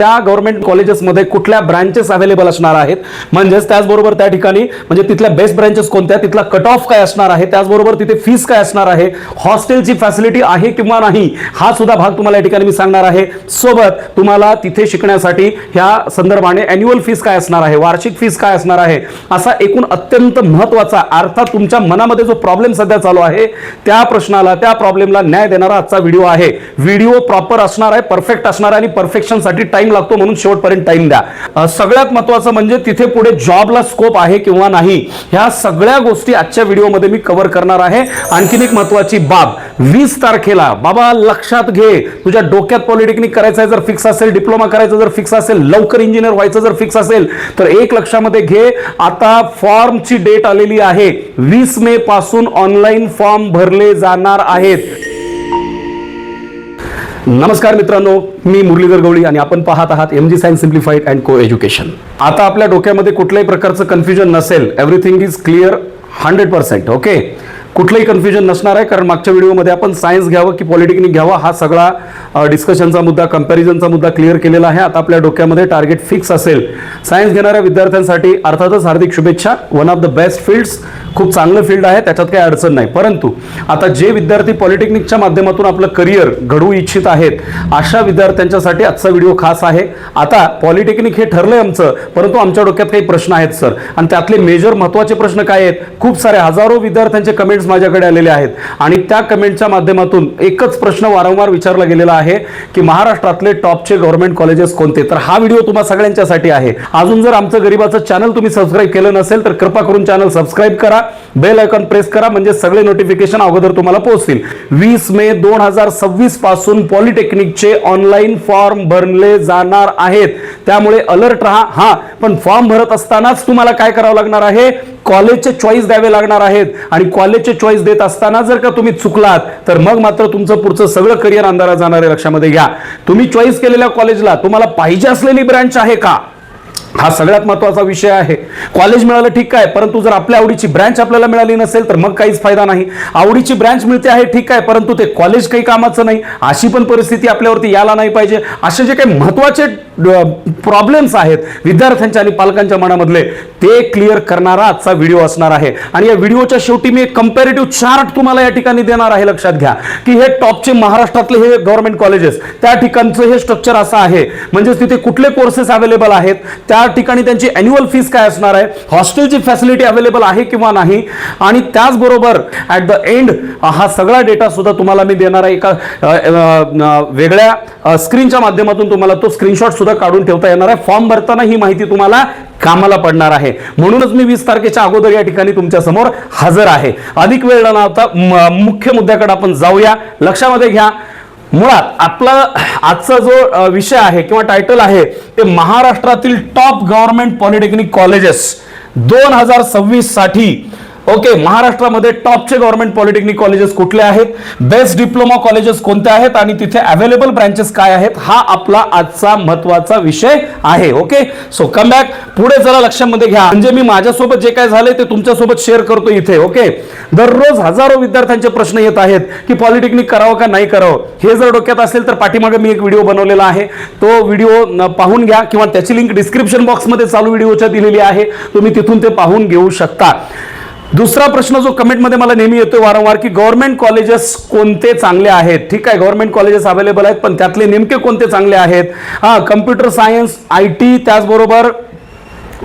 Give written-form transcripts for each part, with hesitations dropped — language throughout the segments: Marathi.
त्या गव्हर्नमेंट कॉलेजेसमध्ये कुठल्या ब्रांचेस अवेलेबल असणार आहेत, म्हणजेच त्याचबरोबर त्या ठिकाणी म्हणजे तिथल्या बेस्ट ब्रांचेस कोणत्या, तिथला कट ऑफ काय असणार आहे, त्याचबरोबर तिथे फीस काय असणार आहे, हॉस्टेलची फॅसिलिटी आहे किंवा नाही, हा सुद्धा भाग तुम्हाला या ठिकाणी मी सांगणार आहे. सोबत तुम्हाला तिथे शिकण्यासाठी ह्या संदर्भाने अॅन्युअल फीस काय असणार आहे, वार्षिक फीस काय असणार आहे, असा एकूण अत्यंत महत्त्वाचा अर्थात तुमच्या मनामध्ये जो प्रॉब्लेम सध्या चालू आहे त्या प्रश्नाला, त्या प्रॉब्लेमला न्याय देणारा आजचा व्हिडिओ आहे. व्हिडिओ प्रॉपर असणार आहे, परफेक्ट असणार आहे आणि परफेक्शनसाठी टाइम लागतो, म्हणून शेवटपर्यंत टाइम द्या. सगळ्यात महत्त्वाचं म्हणजे तिथे पुढे जॉबला स्कोप आहे किंवा नाही, ह्या सगळ्या गोष्टी आजच्या व्हिडिओमध्ये मी कव्हर करणार आहे. आणखीन एक महत्त्वाची बाब, 20 तारखेला बाबा लक्षात घे, तुझ्या डोक्यात पॉलिटेक्निक करायचं आहे जर फिक्स असेल, डिप्लोमा करायचं जर फिक्स असेल, लवकर इंजिनियर व्हायचं जर फिक्स असेल, तर एक लक्षामध्ये घे, आता फॉर्मची डेट आलेली आहे. 20 मे पासून ऑनलाईन फॉर्म भरले जाणार आहेत. नमस्कार मित्रांनो, मी मुरलीधर गवळी आणि आपण पाहत आहात MG सायन्स सिम्प्लिफाईड अँड को एज्युकेशन. आता आपल्या डोक्यामध्ये कुठल्याही प्रकारचं कन्फ्युजन नसेल, एव्हरीथिंग इज क्लिअर 100%. ओके, कुठलंही कन्फ्युजन नसणार आहे, कारण मागच्या व्हिडिओमध्ये आपण सायन्स घ्यावं की पॉलिटेक्निक घ्यावं हा सगळा डिस्कशनचा मुद्दा, कंपॅरिझनचा मुद्दा क्लिअर केलेला आहे. आता आपल्या डोक्यामध्ये टार्गेट फिक्स असेल. सायन्स घेणाऱ्या विद्यार्थ्यांसाठी अर्थातच हार्दिक शुभेच्छा. One of the best fields, खूप चांगलं फील्ड आहे, त्याच्यात काही अडचण नाही. परंतु आता जे विद्यार्थी पॉलिटेक्निकच्या माध्यमातून आपलं करिअर घडवू इच्छित आहेत, अशा विद्यार्थ्यांच्यासाठी आजचा व्हिडिओ खास आहे. आता पॉलिटेक्निक हे ठरलंय आमचं, परंतु आमच्या डोक्यात काही प्रश्न आहेत सर, आणि त्यातले मेजर महत्त्वाचे प्रश्न काय आहेत? खूप सारे हजारो विद्यार्थ्यांचे कमेंट्स माझ्याकडे आलेले आहेत आणि त्या कमेंटच्या माध्यमातून एकच प्रश्न वारंवार विचारला गेलेला आहे की महाराष्ट्रातले टॉपचे गव्हर्नमेंट कॉलेजेस कोणते. तर हा व्हिडिओ तुम्हा सगळ्यांच्यासाठी आहे. अजून जर आमचं गरीबाचं चॅनल तुम्ही सबस्क्राईब केलं नसेल तर कृपा करून चॅनल सबस्क्राईब करा, बेल आयकॉन प्रेस करा, म्हणजे सगळे नोटिफिकेशन अगोदर तुम्हाला पोहोचतील. 20 मे 2026 पासून पॉलिटेक्निकचे ऑनलाईन फॉर्म भरले जाणार आहेत, त्यामुळे अलर्ट राहा. हा, पण फॉर्म भरत असतानाच तुम्हाला काय करावं लागणार आहे? कॉलेजचे चॉईस द्यावे लागणार आहेत, आणि कॉलेजचे चॉईस देत असताना जर का तुम्ही चुकलात तर मग मात्र तुमचं पुढचं सगळं करिअर अंधारात जाणार आहे. लक्षामध्ये घ्या, तुम्ही चॉईस केलेल्या कॉलेजला तुम्हाला पाहिजे असलेली ब्रँच आहे का, हा सगळ्यात महत्त्वाचा विषय आहे. कॉलेज मिळालं ठीक आहे, परंतु जर आपल्या आवडीची ब्रँच आपल्याला मिळाली नसेल तर मग काहीच फायदा नाही. आवडीची ब्रँच मिळते आहे ठीक आहे, परंतु ते कॉलेज काही कामाचं नाही, अशी पण परिस्थिती आपल्यावरती यायला नाही पाहिजे. असे जे काही महत्त्वाचे प्रॉब्लेम्स आहेत विद्यार्थ्यांच्या आणि पालकांच्या मनामधले, ते क्लिअर करणारा आजचा व्हिडिओ असणार आहे. आणि या व्हिडिओच्या शेवटी मी एक कंपॅरेटिव्ह चार्ट तुम्हाला या ठिकाणी देणार आहे. लक्षात घ्या की हे टॉपचे महाराष्ट्रातले हे गव्हर्नमेंट कॉलेजेस, त्या ठिकाणचं हे स्ट्रक्चर असं आहे, म्हणजे तिथे कुठले कोर्सेस अवेलेबल आहेत, त्या ठिकाणी त्यांची अॅन्युअल फीस काय असणार आहे, हॉस्टेलची फॅसिलिटी अवेलेबल आहे किंवा नाही, आणि त्याचबरोबर ॲट द एंड हा सगळा डेटा सुद्धा तुम्हाला मी देणार आहे. एका वेगळ्या स्क्रीनच्या माध्यमातून तुम्हाला तो स्क्रीनशॉट सुद्धा काढून ठेवता येणार आहे. फॉर्म भरताना ही माहिती तुम्हाला कामाला पडणार आहे. म्हणूनच मी 20 तारखेच्या अगोदर या ठिकाणी तुमच्या समोर हजर आहे. अधिक वेळ न लावता मुख्य मुद्द्याकडे आपण जाऊया. लक्षामध्ये घ्या, मुळात आपला आजचा जो विषय आहे किंवा टायटल आहे ते महाराष्ट्रातील टॉप गव्हर्नमेंट पॉलिटेक्निक कॉलेजेस 2026 साठी. ओके, महाराष्ट्रामध्ये टॉपचे गव्हर्नमेंट पॉलिटेक्निक कॉलेजेस कुठले आहेत, बेस्ट डिप्लोमा कॉलेजेस कोणते आहेत आणि तिथे अवेलेबल ब्रांचेस काय आहेत, हा आपला आजचा महत्त्वाचा विषय आहे. ओके, सो कम बॅक, पुढे जरा लक्षामध्ये घ्या, म्हणजे मी माझ्यासोबत जे काय झालंय ते तुमच्यासोबत शेअर करतो इथे. ओके, दररोज हजारो विद्यार्थ्यांचे प्रश्न येत आहेत की पॉलिटेक्निक करावं का नाही करावं. हे जर डोक्यात असेल तर पाठीमागे मी एक व्हिडिओ बनवलेला आहे, तो व्हिडिओ पाहून घ्या, किंवा त्याची लिंक डिस्क्रिप्शन बॉक्समध्ये चालू व्हिडिओच्या दिलेली आहे, तुम्ही तिथून ते पाहून घेऊ शकता. दुसरा प्रश्न जो कमेंटमध्ये मला नेहमी येतो वारंवार की गव्हर्नमेंट कॉलेजेस कोणते चांगले आहेत. ठीक आहे, गव्हर्नमेंट कॉलेजेस अवेलेबल आहेत, पण त्यातले नेमके कोणते चांगले आहेत. कम्प्युटर सायन्स, IT, त्याचबरोबर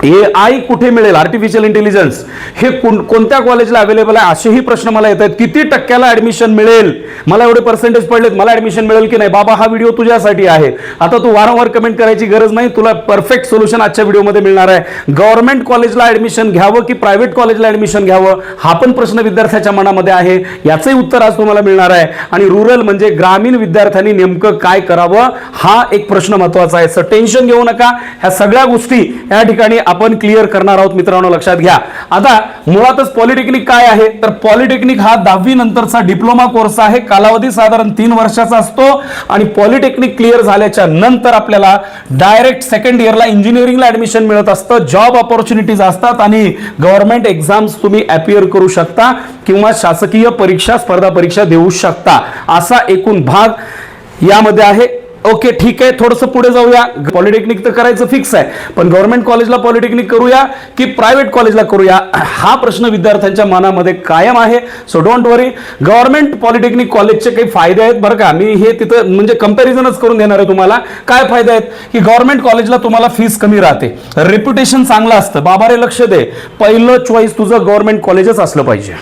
AI कुठे मिळेल, आर्टिफिशियल इंटेलिजन्स, हे कोणत्या कॉलेजला अवेलेबल आहे, असेही प्रश्न मला येत आहेत. किती टक्क्याला ऍडमिशन मिळेल, मला एवढे पर्सेंटेज पडलेत, मला ऍडमिशन मिळेल की नाही. बाबा, हा व्हिडिओ तुझ्यासाठी आहे. आता तू वारंवार कमेंट करायची गरज नाही, तुला परफेक्ट सोल्युशन आजच्या व्हिडिओमध्ये मिळणार आहे. गव्हर्नमेंट कॉलेजला ऍडमिशन घ्यावं की प्रायव्हेट कॉलेजला ऍडमिशन घ्यावं, हा पण प्रश्न विद्यार्थ्याच्या मनामध्ये आहे, याचंही उत्तर आज तुम्हाला मिळणार आहे. आणि रुरल म्हणजे ग्रामीण विद्यार्थ्यांनी नेमकं काय करावं, हा एक प्रश्न महत्त्वाचा आहे. सो टेन्शन घेऊ नका, ह्या सगळ्या गोष्टी या ठिकाणी आपण क्लिअर करणार आहोत. मित्रांनो, लक्षात घ्या, आता मुळातच पॉलिटेक्निक काय आहे, तर पॉलिटेक्निक हा 10वी नंतरचा डिप्लोमा कोर्स आहे. कालावधी साधारण 3 वर्षाचा असतो, आणि पॉलिटेक्निक क्लिअर झाल्याच्या नंतर आपल्याला डायरेक्ट सेकंड इयरला इंजिनिअरिंगला ऍडमिशन मिळत असतं. जॉब ऑपॉर्च्युनिटीज असतात आणि गव्हर्नमेंट एक्झाम्स तुम्ही अपियर करू शकता किंवा शासकीय परीक्षा, स्पर्धा परीक्षा देऊ शकता. असा एकूण भाग यामध्ये आहे. ओके ठीक आहे, थोडंसं पुढे जाऊया. पॉलिटेक्निक तर करायचं फिक्स आहे, पण गव्हर्नमेंट कॉलेजला पॉलिटेक्निक करूया की प्रायव्हेट कॉलेजला करूया, हा प्रश्न विद्यार्थ्यांच्या मनामध्ये कायम आहे. So don't worry, government polytechnic कॉलेजचे काही फायदे आहेत बरं का. मी हे तिथं म्हणजे कंपॅरिझनच करून देणार आहे तुम्हाला. काय फायदे आहेत की गव्हर्नमेंट कॉलेजला तुम्हाला फीस कमी राहते, रेप्युटेशन चांगलं असतं. बाबा रे लक्ष दे, पहिलं चॉईस तुझं गव्हर्नमेंट कॉलेजच असलं पाहिजे.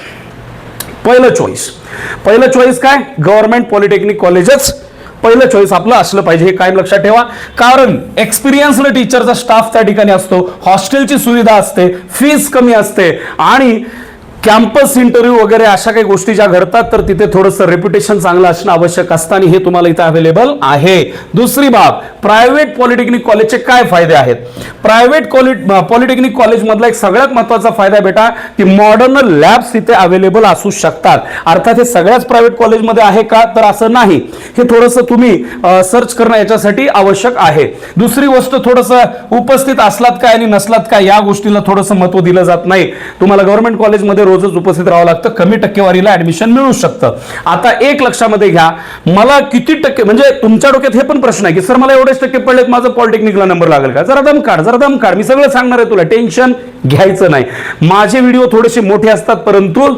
पहिलं चॉईस काय, गव्हर्नमेंट पॉलिटेक्निक कॉलेजच पहिलं चॉईस आपलं असलं पाहिजे. हे कायम लक्षात ठेवा, कारण एक्सपिरियन्स्ड टीचरचा स्टाफ त्या ठिकाणी असतो, हॉस्टेलची सुविधा असते, फीस कमी असते आणि कॅम्पस इंटरव्ह्यू वगैरे अशा काही गोष्टी ज्या घडतात तर तिथे थोडंसं रेप्युटेशन चांगलं असणं आवश्यक असतं आणि हे तुम्हाला इथे अवेलेबल आहे. दुसरी बाब, प्रायव्हेट पॉलिटेक्निक कॉलेजचे काय फायदे आहेत. प्रायव्हेट पॉलिटेक्निक कॉलेज मधला एक सगळ्यात महत्त्वाचा फायदा बेटा की मॉडर्न लॅब्स इथे अवेलेबल असू शकतात. अर्थात हे सगळ्याच प्रायव्हेट कॉलेजमध्ये आहे का, तर असं नाही. हे थोडंसं तुम्ही सर्च करणं याच्यासाठी आवश्यक आहे. दुसरी गोष्ट, थोडंसं उपस्थित असलात काय आणि नसलात काय या गोष्टीला थोडंसं महत्त्व दिलं जात नाही. तुम्हाला गव्हर्नमेंट कॉलेजमध्ये रोजच उपस्थित राहावं लागतं, कमी टक्केवारीला ऍडमिशन मिळू शकतं. आता एक लक्षामध्ये घ्या, मला किती टक्के, म्हणजे तुमच्या डोक्यात हे पण प्रश्न आहे की सर मला एवढेच टक्के पडलेत, माझं पॉलिटेक्निकला नंबर लागेल का. जरा दम काढ, मी सगळं सांगणार आहे तुला, टेन्शन घ्यायचं नाही. माझे व्हिडिओ थोडेसे मोठे असतात परंतु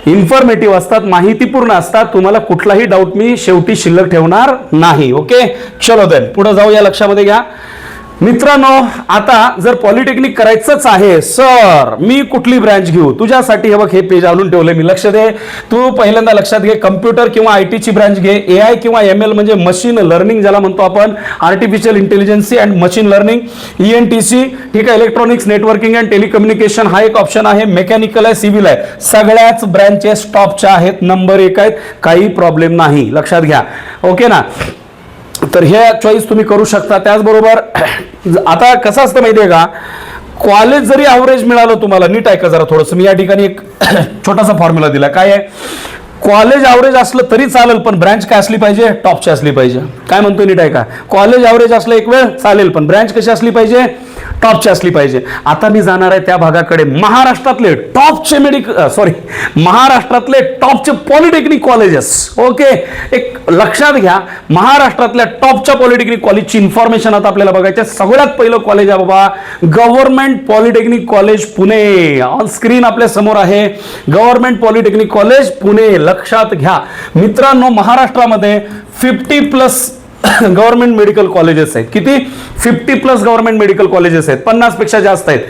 इन्फॉर्मेटिव्ह असतात, माहितीपूर्ण असतात. तुम्हाला कुठलाही डाऊट मी शेवटी शिल्लक ठेवणार नाही. ओके, चलो देन पुढे जाऊया. लक्षामध्ये घ्या मित्रांनो, आता जर पॉलिटेक्निक करायचंच आहे सर, मी कुठली ब्रँच घेऊ, तुझ्यासाठी हे बघ हे पेज आणून ठेवलंय मी. लक्ष दे, तू पहिल्यांदा लक्षात घे, कम्प्युटर किंवा IT ची ब्रँच घे. AI किंवा ML म्हणजे मशीन लर्निंग ज्याला म्हणतो आपण, artificial intelligence and machine learning. ENTC ठीक आहे, इलेक्ट्रॉनिक्स नेटवर्किंग अँड टेलिकम्युनिकेशन हा एक ऑप्शन आहे. मेकॅनिकल आहे, सिव्हिल आहे. सगळ्याच ब्रँचेस टॉपच्या आहेत, नंबर 1 आहेत, काही प्रॉब्लेम नाही. लक्षात घ्या, ओके ना. तर हे चॉईस तुम्ही करू शकता. त्याचबरोबर आता कसं असतं माहितीये का, कॉलेज जरी ॲव्हरेज मिळालं तुम्हाला, नीट ऐका जरा थोडंसं, मी या ठिकाणी एक छोटासा फॉर्म्युला दिला. काय आहे, कॉलेज ॲव्हरेज असलं तरी चालेल पण ब्रँच काय असली पाहिजे, टॉपची असली पाहिजे. काय म्हणतोय नीट ऐका, कॉलेज ॲव्हरेज असलं एक वेळ चालेल पण ब्रँच कशी असली पाहिजे, टॉपची असली पाहिजे. आता मी जाणार आहे त्या भागाकडे, महाराष्ट्रातले टॉपचे महाराष्ट्रातले टॉपचे पॉलिटेक्निक कॉलेजेस. ओके, एक लक्षात घ्या, महाराष्ट्रातल्या टॉपच्या पॉलिटेक्निक कॉलेजची इन्फॉर्मेशन आता आपल्याला बघायचं. सगळ्यात पहिलं कॉलेज आहे बाबा government polytechnic college Pune. On screen आपल्या समोर आहे गव्हर्नमेंट पॉलिटेक्निक कॉलेज पुणे. लक्षात घ्या मित्रांनो, महाराष्ट्रामध्ये 50+ गव्हर्नमेंट मेडिकल कॉलेजेस आहेत. किती, 50+ गव्हर्नमेंट मेडिकल कॉलेजेस आहेत, 50 पेक्षा जास्त आहेत.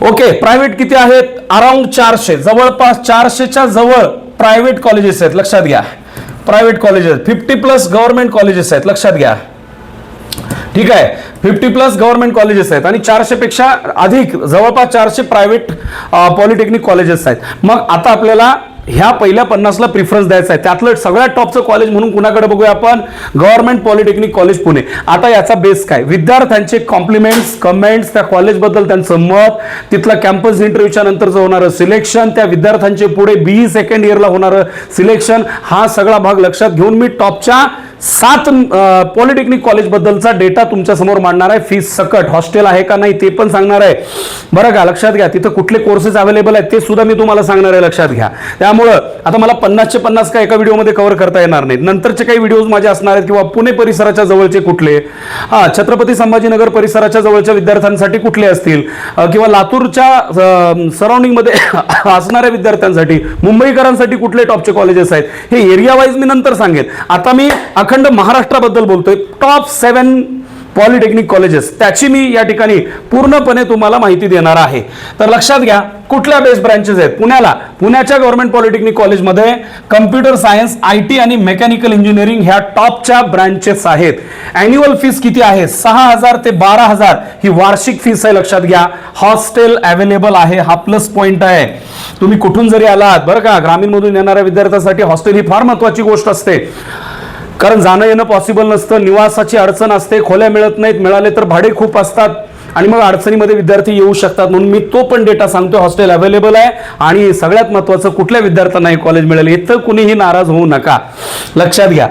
ओके, प्रायव्हेट किती आहेत, अराउंड 400, जवळपास 400च्या जवळ प्रायव्हेट कॉलेजेस आहेत. लक्षात घ्या, प्रायव्हेट कॉलेजेस 50+ गव्हर्नमेंट कॉलेजेस आहेत. लक्षात घ्या, ठीक आहे, 50+ गव्हर्नमेंट कॉलेजेस आहेत आणि 400 पेक्षा अधिक, जवळपास 400 प्रायव्हेट पॉलिटेक्निक कॉलेजेस आहेत. मग आता आपल्याला ह्या पहिल्या 50ला प्रिफरन्स द्यायचा आहे. त्यातलं सगळ्यात टॉपचं कॉलेज म्हणून कुणाकडे बघूया आपण, गव्हर्नमेंट पॉलिटेक्निक कॉलेज पुणे. आता याचा बेस काय, विद्यार्थ्यांचे कॉम्प्लिमेंट्स, कमेंट्स, त्या कॉलेजबद्दल त्यांचं मत, तिथला कॅम्पस इंटरव्ह्यूच्या नंतरचं होणारं सिलेक्शन, त्या विद्यार्थ्यांचे पुढे BE सेकंड इयरला होणारं सिलेक्शन, हा सगळा भाग लक्षात घेऊन मी टॉपच्या 7 पॉलिटेक्निक कॉलेज बद्दलचा डेटा तुमच्या समोर मांडणार आहे. फीस सकट, हॉस्टेल आहे का नाही ते पण सांगणार आहे बरं का. लक्षात घ्या, तिथं कुठले कोर्सेस अवेलेबल आहेत ते सुद्धा मी तुम्हाला सांगणार आहे. लक्षात घ्या, त्यामुळं आता मला 50चे 50 काय एका व्हिडिओमध्ये कव्हर करता येणार नाहीत. नंतरचे काही व्हिडिओज माझे असणार आहेत किंवा पुणे परिसराच्या जवळचे कुठले, छत्रपती संभाजीनगर परिसराच्या जवळच्या विद्यार्थ्यांसाठी कुठले असतील किंवा लातूरच्या सराउंडिंग मध्ये असणाऱ्या विद्यार्थ्यांसाठी, मुंबईकरांसाठी कुठले टॉपचे कॉलेजेस आहेत, हे एरिया वाईज मी नंतर सांगेन. आता मी अखंड महाराष्ट्राबद्दल बोलतोय. टॉप 7 पॉलिटेक्निक कॉलेजेस, त्याची मी या ठिकाणी पूर्णपणे तुम्हाला माहिती देणार आहे. तर लक्षात घ्या, कुठल्या बेस्ट ब्रँचेस आहेत पुण्याच्या गव्हर्नमेंट पॉलिटेक्निक कॉलेजमध्ये कम्प्युटर सायन्स, IT आणि मेकॅनिकल इंजिनिअरिंग ह्या टॉपच्या ब्रँचेस आहेत. अॅन्युअल फीस किती आहे, 6,000 ते 12,000 ही वार्षिक फीस आहे. लक्षात घ्या, हॉस्टेल अवेलेबल आहे, हा प्लस पॉइंट आहे. तुम्ही कुठून जरी आलात बरं का, ग्रामीण मधून येणाऱ्या विद्यार्थ्यांसाठी हॉस्टेल ही फार महत्वाची गोष्ट असते, कारण जाणं येणं पॉसिबल नसतं, निवासाची अडचण असते, खोल्या मिळत नाहीत, मिळाले तर भाडे खूप असतात आणि मग अडचणीमध्ये विद्यार्थी येऊ शकतात. म्हणून मी तो पण डेटा सांगतोय, हॉस्टेल अवेलेबल आहे. आणि सगळ्यात महत्त्वाचं, कुठल्या विद्यार्थ्यांना हे कॉलेज मिळेल, इथं कुणीही नाराज होऊ नका. लक्षात घ्या,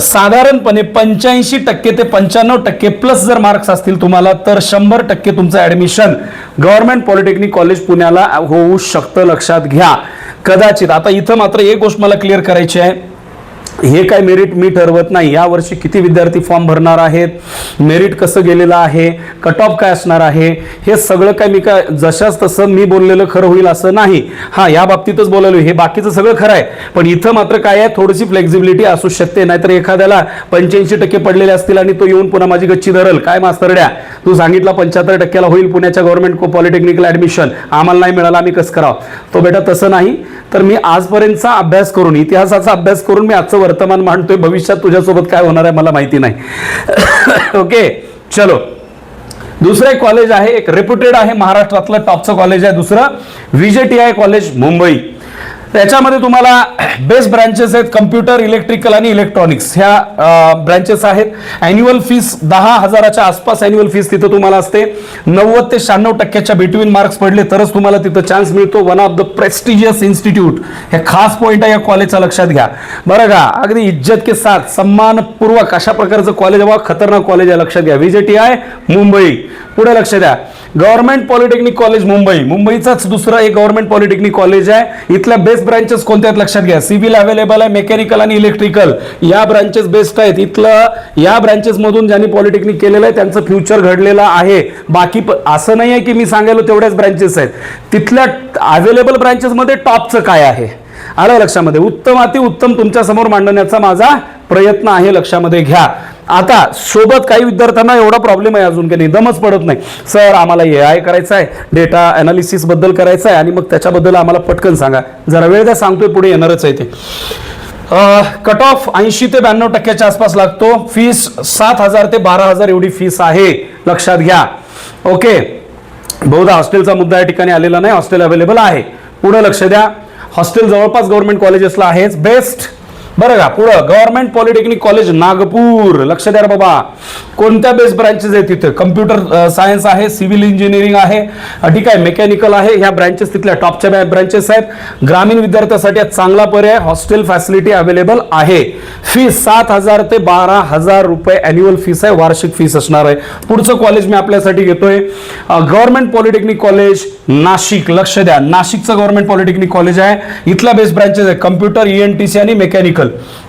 साधारणपणे 85% ते 95% प्लस जर मार्क्स असतील तुम्हाला तर 100% तुमचं ऍडमिशन गव्हर्नमेंट पॉलिटेक्निक कॉलेज पुण्याला होऊ शकतं. लक्षात घ्या, कदाचित. आता इथं मात्र एक गोष्ट मला क्लिअर करायची आहे, हे काय मेरिट मी ठरवत नाही. यावर्षी किती विद्यार्थी फॉर्म भरणार आहेत, मेरिट कसं गेलेलं आहे, कट ऑफ काय असणार आहे, हे सगळं काय मी काय जशाच तसं मी बोललेलं खरं होईल असं नाही. हा, या बाबतीतच बोलायलो, हे बाकीचं सगळं खरं आहे. पण इथं मात्र काय आहे, थोडीशी फ्लेक्झिबिलिटी असू शकते. नाहीतर एखाद्याला 85% पडलेले असतील आणि तो येऊन पुन्हा माझी गच्ची धरल, काय मास्तरड्या तू सांगितला 75% होईल पुण्याच्या गव्हर्नमेंट पॉलिटेक्निकल ऍडमिशन, आम्हाला नाही मिळालं, आम्ही कसं करावं. तो बेटा तसं नाही. तर मी आजपर्यंतचा अभ्यास करून, इतिहासाचा अभ्यास करून मी आजचं वर्तमान मांडतोय. भविष्यात तुझ्यासोबत काय होणार आहे मला माहिती नाही. ओके, चलो. दुसरं एक कॉलेज आहे, एक रेप्युटेड आहे, महाराष्ट्रातलं टॉपचं कॉलेज आहे. दुसरं VJTI कॉलेज मुंबई. त्याच्यामध्ये तुम्हाला बेस्ट ब्रँचेस आहेत, कम्प्युटर, इलेक्ट्रिकल आणि इलेक्ट्रॉनिक्स ह्या ब्रँचेस आहेत. अॅन्युअल फीस 10,000च्या आसपास अॅन्युअल फीस तिथं तुम्हाला असते. 90 ते 96% बिटवीन मार्क्स पडले तरच तुम्हाला तिथं चान्स मिळतो. One of the prestigious institute, हे खास पॉईंट आहे या कॉलेजचा, लक्षात घ्या बरं का. अगदी इज्जत के साथ, सन्मानपूर्वक अशा प्रकारचं कॉलेज आहे, खतरनाक कॉलेज आहे, लक्षात घ्या. VJTI मुंबई. पुढे लक्ष द्या, गव्हर्नमेंट पॉलिटेक्निक कॉलेज मुंबई. मुंबईचाच दुसरं एक गव्हर्नमेंट पॉलिटेक्निक कॉलेज आहे. इथल्या बेस्ट ब्रँचेस कोणत्या आहेत लक्षात घ्या. सिव्हिल अवेलेबल आहे, मेकॅनिकल आणि इलेक्ट्रिकल या ब्रँचेस बेस्ट आहेत. इथलं या ब्रँचेस मधून ज्यांनी पॉलिटेक्निक केलेलं आहे त्यांचं फ्युचर घडलेलं आहे. बाकी असं नाही आहे की मी सांगायलो तेवढ्याच ब्रँचेस आहेत. तिथल्या अवेलेबल ब्रँचेस मध्ये टॉपचं काय आहे आलं लक्षामध्ये. उत्तम अति उत्तम तुमच्या समोर मांडण्याचा माझा प्रयत्न आहे, लक्षामध्ये घ्या. आता सोबत काही विद्यार्थ्यांना एवढा प्रॉब्लेम आहे अजून काही दमच पडत नाही. सर आम्हाला AI करायचं आहे, डेटा अनालिसिस बद्दल करायचं आहे आणि मग त्याच्याबद्दल आम्हाला पटकन सांगा. जरा वेळ द्या, सांगतोय, पुढे येणारच आहे ते. कट ऑफ 80 ते 92% आसपास लागतो. फीस 7,000 ते 12,000 एवढी फीस आहे, लक्षात घ्या. ओके, बहुधा हॉस्टेलचा मुद्दा या ठिकाणी आलेला नाही, हॉस्टेल अवेलेबल आहे. पुढे लक्ष द्या, हॉस्टेल जवळपास गव्हर्नमेंट कॉलेजेसला आहेच बेस्ट. बरं का, पुढं गव्हर्नमेंट पॉलिटेक्निक कॉलेज नागपूर. लक्ष द्या बाबा, कोणत्या बेस्ट ब्रँचेस आहेत तिथे. कम्प्युटर सायन्स आहे, सिव्हिल इंजिनिअरिंग आहे, ठीक आहे, मेकॅनिकल आहे. ह्या ब्रँचेस तिथल्या टॉपच्या ब्रँचेस आहेत. ग्रामीण विद्यार्थ्यांसाठी चांगला पर्याय, हॉस्टेल फॅसिलिटी अवेलेबल आहे. फीस 7,000 ते 12,000 रुपये अॅन्युअल फीस आहे, वार्षिक फीस असणार आहे. पुढचं कॉलेज मी आपल्यासाठी घेतोय, गव्हर्नमेंट पॉलिटेक्निक कॉलेज नाशिक. लक्ष द्या, नाशिकचं गव्हर्नमेंट पॉलिटेक्निक कॉलेज आहे. इथल्या बेस्ट ब्रँचेस आहे कम्प्युटर, ENTC आणि मेकॅनिकल.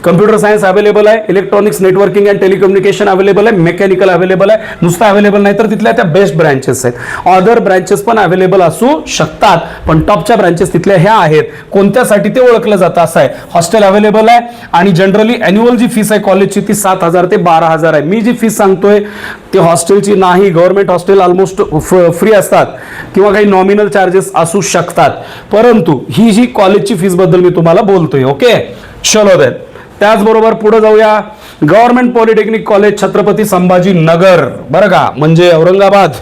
कम्प्युटर सायन्स अवेलेबल आहे, electronics, networking and telecommunication available आहे, मेकॅनिकल अवेलेबल आहे. नुसतं अवेलेबल नाही तर तिथल्या त्या बेस्ट ब्रँचेस आहेत. अदर ब्रँचेस पण अवेलेबल असू शकतात, पण टॉपच्या ब्रँचेस तिथल्या ह्या आहेत. कोणत्यासाठी ते ओळखलं जातं असं आहे. हॉस्टेल अवेलेबल आहे आणि जनरली अॅन्युअल जी फीस आहे कॉलेजची ती 7,000 ते 12,000 आहे. मी जी फीस सांगतोय ते हॉस्टेलची नाही. गव्हर्नमेंट हॉस्टेल ऑलमोस्ट फ्री असतात किंवा काही नॉमिनल चार्जेस असू शकतात, परंतु ही जी कॉलेजची फीस बद्दल मी तुम्हाला बोलतोय. ओके, चलो देन. त्याचबरोबर पुढे जाऊया, government polytechnic college Chhatrapati Sambhajinagar. बरं का, म्हणजे औरंगाबाद.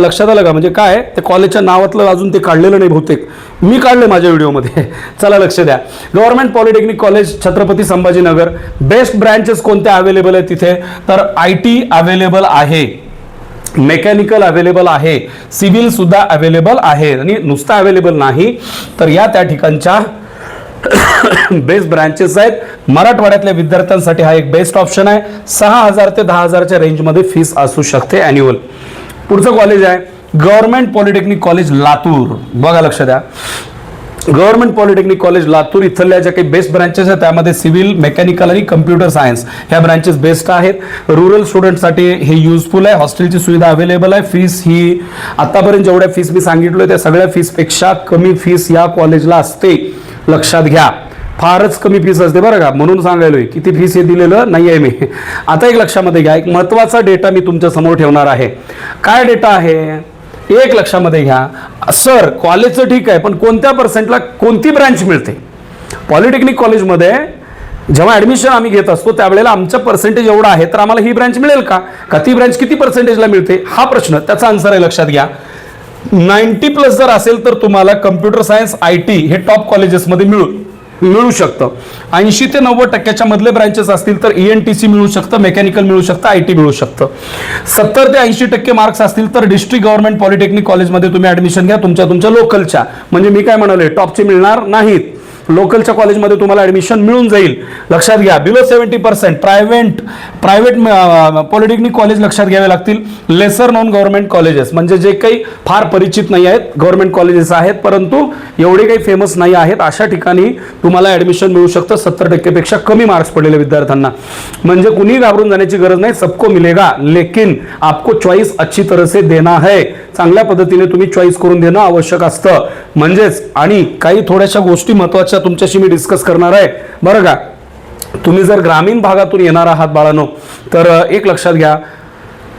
लक्षात आलं का, म्हणजे काय ते कॉलेजच्या नावातलं अजून ते काढलेलं नाही, बहुतेक मी काढले माझ्या व्हिडिओमध्ये. चला लक्ष द्या, government polytechnic college Chhatrapati Sambhajinagar. Best branches कोणत्या अवेलेबल आहे तिथे, तर IT अवेलेबल आहे, मेकॅनिकल अवेलेबल आहे, सिव्हिल सुद्धा अवेलेबल आहे. आणि नुसतं अवेलेबल नाही तर या त्या ठिकाणच्या बेस्ट ब्रँचेस आहेत. मराठवाड्यातल्या विद्यार्थ्यांसाठी हा एक बेस्ट ऑप्शन आहे. 6,000 ते 10,000च्या रेंजमध्ये फीस असू शकते अॅन्युअल. पुढचं कॉलेज आहे गव्हर्नमेंट पॉलिटेक्निक कॉलेज लातूर. बघा लक्ष द्या, गव्हर्नमेंट पॉलिटेक्निक कॉलेज लातूर इथल्या ज्या काही बेस्ट ब्रँचेस आहेत त्यामध्ये सिव्हिल, मेकॅनिकल आणि कम्प्युटर सायन्स ह्या ब्रँचेस बेस्ट आहेत. रूरल स्टुडंटसाठी हे युजफुल आहे. हॉस्टेलची सुविधा अवेलेबल आहे. फीस ही आतापर्यंत जेवढ्या फीस मी सांगितलोय त्या सगळ्या फीसपेक्षा कमी फीस या कॉलेजला असते, लक्षात घ्या. फारच कमी फीस असते बरं का, म्हणून सांगायलोय किती फीस हे दिलेलं नाही आहे मी. आता एक लक्षामध्ये घ्या, एक महत्वाचा डेटा मी तुमच्या समोर ठेवणार आहे. काय डेटा आहे एक लक्षामध्ये घ्या. सर कॉलेजचं ठीक आहे, पण कोणत्या पर्सेंटला कोणती ब्रँच मिळते. पॉलिटेक्निक कॉलेजमध्ये जेव्हा ऍडमिशन आम्ही घेत असतो त्यावेळेला आमचं पर्सेंटेज एवढं आहे तर आम्हाला ही ब्रँच मिळेल का, ती ब्रँच किती पर्सेंटेजला मिळते हा प्रश्न, त्याचा आन्सर आहे. लक्षात घ्या, 90+ जर असेल तर तुम्हाला कम्प्युटर सायन्स, IT हे टॉप कॉलेजेसमध्ये मिळू शकतं. 80 ते 90% मधले ब्रँचेस असतील तर ENTC मिळू शकतं, मेकॅनिकल मिळू शकतं, IT मिळू शकतं. 70 ते 80% मार्क्स असतील तर डिस्ट्रिक्ट गव्हर्नमेंट पॉलिटेक्निक कॉलेजमध्ये तुम्ही ऍडमिशन घ्या तुमच्या लोकलच्या. म्हणजे मी काय म्हणाले, टॉपचे मिळणार नाहीत. लोकलच्या कॉलेजमध्ये तुम्हाला ॲडमिशन मिळून जाईल. लक्षात घ्या, बिलो 70% प्रायव्हेट पॉलिटेक्निक कॉलेज लक्षात घ्यावे लागतील. लेसर नॉन गव्हर्नमेंट कॉलेजेस म्हणजे जे काही फार परिचित नाही आहेत, गव्हर्नमेंट कॉलेजेस आहेत परंतु एवढे काही फेमस नाही आहेत, अशा ठिकाणी तुम्हाला ॲडमिशन मिळू शकतं 70% पेक्षा कमी मार्क्स पडलेल्या विद्यार्थ्यांना. म्हणजे कुणी घाबरून जाण्याची गरज नाही, सबको मिलेगा, लेकिन आपको चॉईस अच्छी तरह से देना है. चांगल्या पद्धतीने तुम्ही चॉईस करून देणं आवश्यक असतं. म्हणजेच आणि काही थोड्याशा गोष्टी महत्त्वाच्या तुमच्याशी मी डिस्कस करणार आहे बरं का. तुम्ही जर ग्रामीण भागातून येणार आहात बाळांनो, तर एक लक्षात घ्या,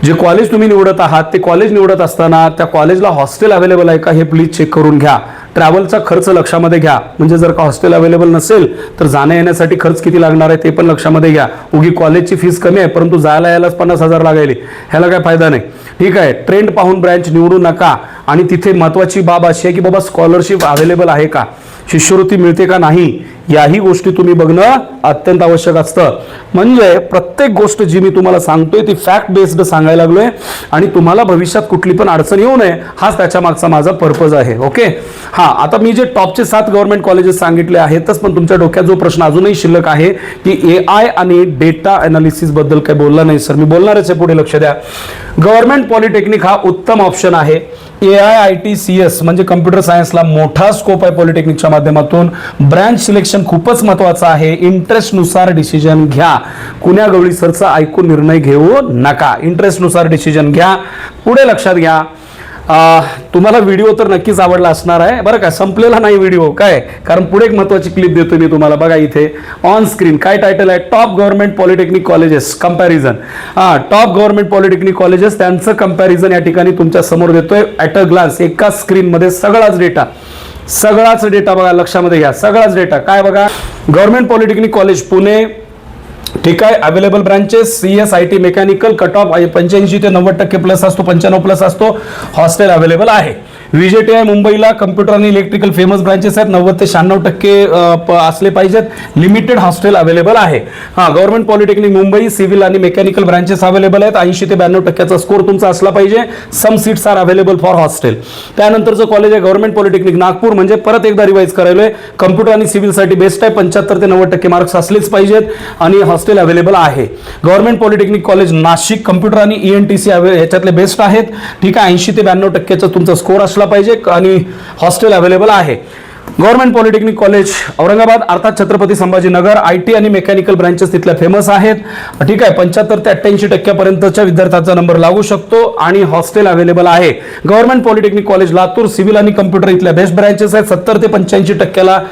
जे कॉलेज तुम्ही निवडत आहात ते कॉलेज निवडत असताना त्या कॉलेजला हॉस्टेल अवेलेबल आहे का हे प्लीज चेक करून घ्या. ट्रॅव्हलचा खर्च लक्षामध्ये घ्या, म्हणजे जर का हॉस्टेल अवेलेबल नसेल तर जाण्या येण्यासाठी खर्च किती लागणार आहे ते पण लक्षामध्ये घ्या. उगी कॉलेजची फीस कमी आहे परंतु जायला यायलाच 50,000 लागेल, ह्याला काय फायदा नाही. ठीक आहे, ट्रेंड पाहून ब्रँच निवडू नका. आणि तिथे महत्त्वाची बाब अशी आहे की बाबा स्कॉलरशिप अवेलेबल आहे का, शिष्यवृत्ती मिळते का नाही, याही गोष्टी तुम्ही बघणं अत्यंत आवश्यक असतं. म्हणजे प्रत्येक गोष्ट जी मी तुम्हाला सांगतोय ती फॅक्ट बेस्ड सांगायला लागलोय आणि तुम्हाला भविष्यात कुठली पण अडचण येऊ नये हाच त्याच्या मागचा माझा पर्पज आहे. ओके, हा आता मी जे टॉपचे 7 गव्हर्नमेंट कॉलेजेस सांगितले आहेतच, पण तुमच्या डोक्यात जो प्रश्न अजूनही शिल्लक आहे की AI आणि डेटा अनालिसिस बद्दल काही बोलला नाही सर, मी बोलणारच आहे पुढे, लक्ष द्या. गव्हर्नमेंट पॉलिटेक्निक हा उत्तम ऑप्शन आहे. AIITCS म्हणजे कम्प्युटर सायन्सला मोठा स्कोप आहे पॉलिटेक्निकच्या माध्यमातून. ब्रँच सिलेक्शन खूपच महत्वाचं आहे. इंटरेस्ट नुसार डिसिजन घ्या, कुण्या गवळी सरचा ऐकून निर्णय घेऊ नका. इंटरेस्ट नुसार डिसिजन घ्या. पुढे लक्षात घ्या, तुम्हाला व्हिडिओ तर नक्कीच आवडला असणार आहे बरं का, संपलेला नाही व्हिडिओ काय, कारण पुढे एक महत्त्वाची क्लिप देतो मी तुम्हाला. बघा इथे ऑन स्क्रीन काय टायटल आहे, top government polytechnic colleges comparison. Top government polytechnic colleges त्यांचं कंपॅरिझन या ठिकाणी तुमच्या समोर देतोय ॲट अ ग्लान्स, एका स्क्रीनमध्ये सगळाच डेटा बघा, लक्षामध्ये घ्या, सगळाच डेटा. काय बघा, गव्हर्नमेंट पॉलिटेक्निक कॉलेज पुणे, ठीक आहे, available branches CSIT mechanical, cut off 85 ते 90% प्लस असतो, 95 प्लस असतो, हॉस्टेल अवेलेबल आहे. VJTI मुंबईला कम्प्युटर आणि इलेक्ट्रिकल फेमस ब्रांचेस आहेत, 90 ते 96% असले पाहिजेत. लिमिटेड हॉस्टेल अवेलेबल आहे. गव्हर्नमेंट पॉलिटेक्निक मुंबई सिव्हिल आणि मेकॅनिकल ब्रांचेस अवेलेबल आहेत. 80 ते 92% स्कोर तुमचा असला पाहिजे. Some seats are available for hostel. त्यानंतरचं कॉलेज आहे गव्हर्नमेंट पॉलिटेक्निक नागपूर, म्हणजे परत एकदा रिवाइज करायलोय, कम्प्युटर आणि सिव्हिलसाठी बेस्ट आहे, 75 ते 90% मार्क्स असलेच पाहिजेत आणि हॉस्टेल अवेलेबल आहे. Government polytechnic college Nashik, computer आणि ENTC याच्यातले बेस्ट आहेत. ठीक आहे, 80 ते 92% तुमचा स्कोर असला पाहिजे आणि हॉस्टेल अवेलेबल आहे. गव्हर्नमेंट पॉलिटेक्निक कॉलेज औरंगाबाद अर्थात छत्रपती संभाजीनगर, IT आणि मेकॅनिकल ब्रांचेस तिथल्या फेमस आहेत. ठीक आहे, 75 ते 88% पर्यंतच्या विद्यार्थ्यांचा नंबर लागू शकतो आणि हॉस्टेल अवेलेबल आहे. Government polytechnic college Latur, civil आणि कम्प्युटर इथल्या बेस्ट ब्रांचेस आहेत. 70 ते 85%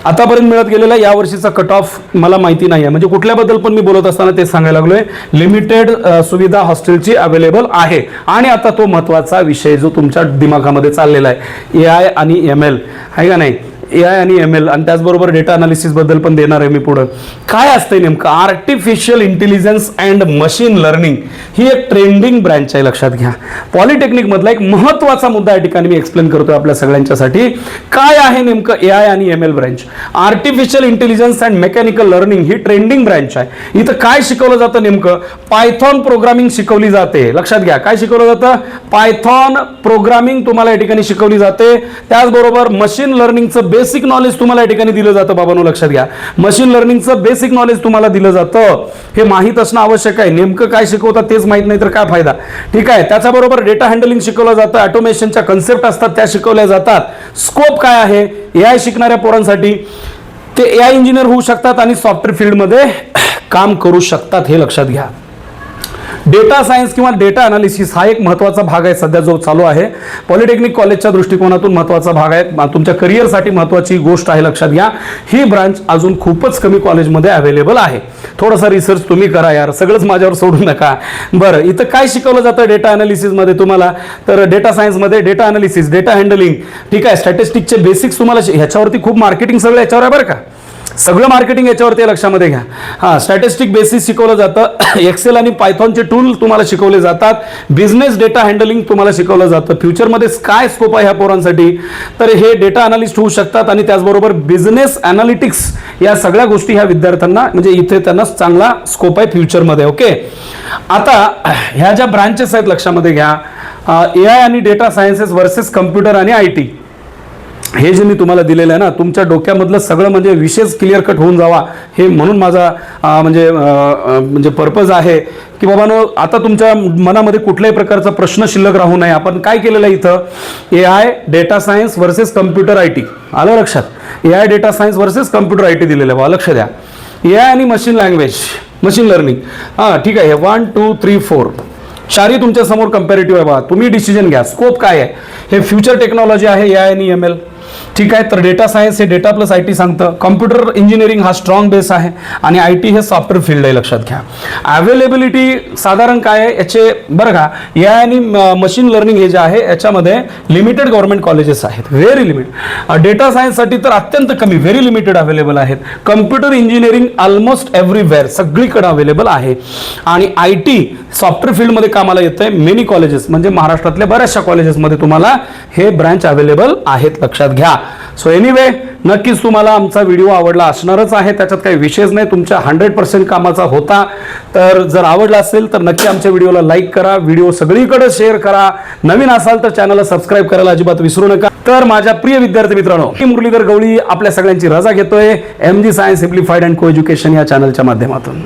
आतापर्यंत मिळत गेलेला या वर्षीचा कट ऑफ मला माहिती नाही आहे, म्हणजे कुठल्याबद्दल पण मी बोलत असताना ते सांगायला लागलोय. लिमिटेड सुविधा हॉस्टेलची अवेलेबल आहे. आणि आता तो महत्त्वाचा विषय जो तुमच्या दिमागामध्ये चाललेला आहे, AI आणि ML आहे का नाही, AI आणि ML आणि त्याचबरोबर डेटा अनालिसिस बद्दल पण देणार आहे मी पुढं. काय असतंय नेमकं, artificial intelligence and machine learning ही एक ट्रेंडिंग ब्रँच आहे, लक्षात घ्या. पॉलिटेक्निक मधला एक महत्त्वाचा मुद्दा या ठिकाणी मी एक्सप्लेन करतोय आपल्या सगळ्यांच्यासाठी. काय आहे नेमकं AI आणि ML branch, artificial intelligence and mechanical learning he trending branch आहे. इथं काय शिकवलं जातं नेमकं, पायथॉन प्रोग्रामिंग शिकवली जाते. लक्षात घ्या, काय शिकवलं जातं, पायथॉन प्रोग्रामिंग तुम्हाला या ठिकाणी शिकवली जाते. त्याचबरोबर मशीन लर्निंगचं बेसिक नॉलेज तुम्हाला या ठिकाणी दिलं जातं. बाबांनो लक्षात घ्या, मशीन लर्निंगचं बेसिक नॉलेज तुम्हाला दिलं जातं. हे माहीत असणं आवश्यक आहे. नेमकं काय शिकवतात तेच माहीत नाही तर काय फायदा. ठीक आहे, त्याच्याबरोबर डेटा हँडलिंग शिकवलं जातं, ऑटोमेशनच्या कन्सेप्ट असतात त्या शिकवल्या जातात. स्कोप काय आहे AI शिकणाऱ्या पोरांसाठी, ते AI इंजिनियर होऊ शकतात आणि सॉफ्टवेअर फील्डमध्ये काम करू शकतात, हे लक्षात घ्या. डेटा सायन्स किंवा डेटा अनालिसिस हा एक महत्त्वाचा भाग आहे सध्या जो चालू आहे. पॉलिटेक्निक कॉलेजच्या दृष्टिकोनातून महत्त्वाचा भाग आहे, तुमच्या करिअरसाठी महत्त्वाची गोष्ट आहे, लक्षात घ्या. ही ब्रांच अजून खूपच कमी कॉलेजमध्ये अवेलेबल आहे. थोडासा रिसर्च तुम्ही करा यार, सगळंच माझ्यावर सोडू नका. बरं, इथं काय शिकवलं जातं डेटा अनालिसिसमध्ये तुम्हाला, तर डेटा सायन्समध्ये डेटा अनालिसिस, डेटा हँडलिंग, ठीक आहे, स्टॅटिस्टिक्सचे बेसिक्स तुम्हाला, ह्याच्यावरती खूप मार्केटिंग सगळं याच्यावर आहे बरं का, सगळं मार्केटिंग याच्यावरती लक्षामध्ये घ्या. स्टॅटिस्टिक बेसिस शिकवलं जातं. एक्सेल आणि पायथॉनचे टूल तुम्हाला शिकवले जातात. बिझनेस डेटा हँडलिंग तुम्हाला शिकवलं जातं. फ्युचरमध्ये काय स्कोप आहे ह्या पोरांसाठी, तर हे डेटा अनालिस्ट होऊ शकतात आणि त्याचबरोबर बिझनेस अनालिटिक्स या सगळ्या गोष्टी ह्या विद्यार्थ्यांना, म्हणजे इथे त्यांना चांगला स्कोप आहे फ्युचरमध्ये. ओके, आता ह्या ज्या ब्रांचेस आहेत लक्षामध्ये घ्या, AI आणि डेटा सायन्सेस वर्सेस कम्प्युटर आणि IT. हे जे मी तुम्हाला दिलेलं आहे ना, तुमच्या डोक्यामधलं सगळं म्हणजे विशेष क्लिअर कट होऊन जावा, हे म्हणून माझा म्हणजे पर्पज आहे की बाबांनो, आता तुमच्या मनामध्ये कुठल्याही प्रकारचा प्रश्न शिल्लक राहू नये. आपण काय केलेलं आहे इथं, AI data science versus computer IT, आलं लक्षात. AI data science versus computer IT दिलेलं आहे बा, लक्ष द्या. AI आणि मशीन लर्निंग, हां ठीक आहे. 1 2 3 4 चारही तुमच्या समोर कम्पॅरेटिव्ह आहे बा. तुम्ही डिसिजन घ्या, स्कोप काय आहे. हे फ्युचर टेक्नॉलॉजी आहे, AI आणि ML, ठीक आहे. तर डेटा सायन्स हे डेटा प्लस IT सांगतं. कम्प्युटर इंजिनिअरिंग हा स्ट्रॉंग बेस आहे आणि IT हे सॉफ्टवेअर फील्ड आहे, लक्षात घ्या. अवेलेबिलिटी साधारण काय आहे याचे बरं का, AI आणि मशीन लर्निंग हे जे आहे याच्यामध्ये लिमिटेड गव्हर्नमेंट कॉलेजेस आहेत, व्हेरी लिमिटेड. डेटा सायन्ससाठी तर अत्यंत कमी, व्हेरी लिमिटेड अवेलेबल आहेत. कम्प्युटर इंजिनिअरिंग ऑलमोस्ट एव्हरीवेअर, सगळीकडे अवेलेबल आहे. आणि IT सॉफ्टवेअर फील्डमध्ये कामाला येतं आहे मेनी कॉलेजेस, म्हणजे महाराष्ट्रातल्या बऱ्याचशा कॉलेजेसमध्ये तुम्हाला हे ब्रँच अवेलेबल आहेत, लक्षात घ्या. सो एनिवे, नक्कीच तुम्हाला आमचा व्हिडिओ आवडला असणारच आहे, त्याच्यात काही विषयच नाही, तुमच्या 100% कामाचा होता. तर जर आवडला असेल तर नक्की आमच्या व्हिडिओला लाईक करा, व्हिडिओ सगळीकडे शेअर करा. नवीन असाल तर चॅनलला सबस्क्राईब करायला अजिबात विसरू नका. तर माझ्या प्रिय विद्यार्थी मित्रांनो, मी मुरलीधर गवळी आपल्या सगळ्यांची रजा घेतोय MG सायन्स सिम्प्लिफाईड अँड को एज्युकेशन या चॅनलच्या माध्यमातून.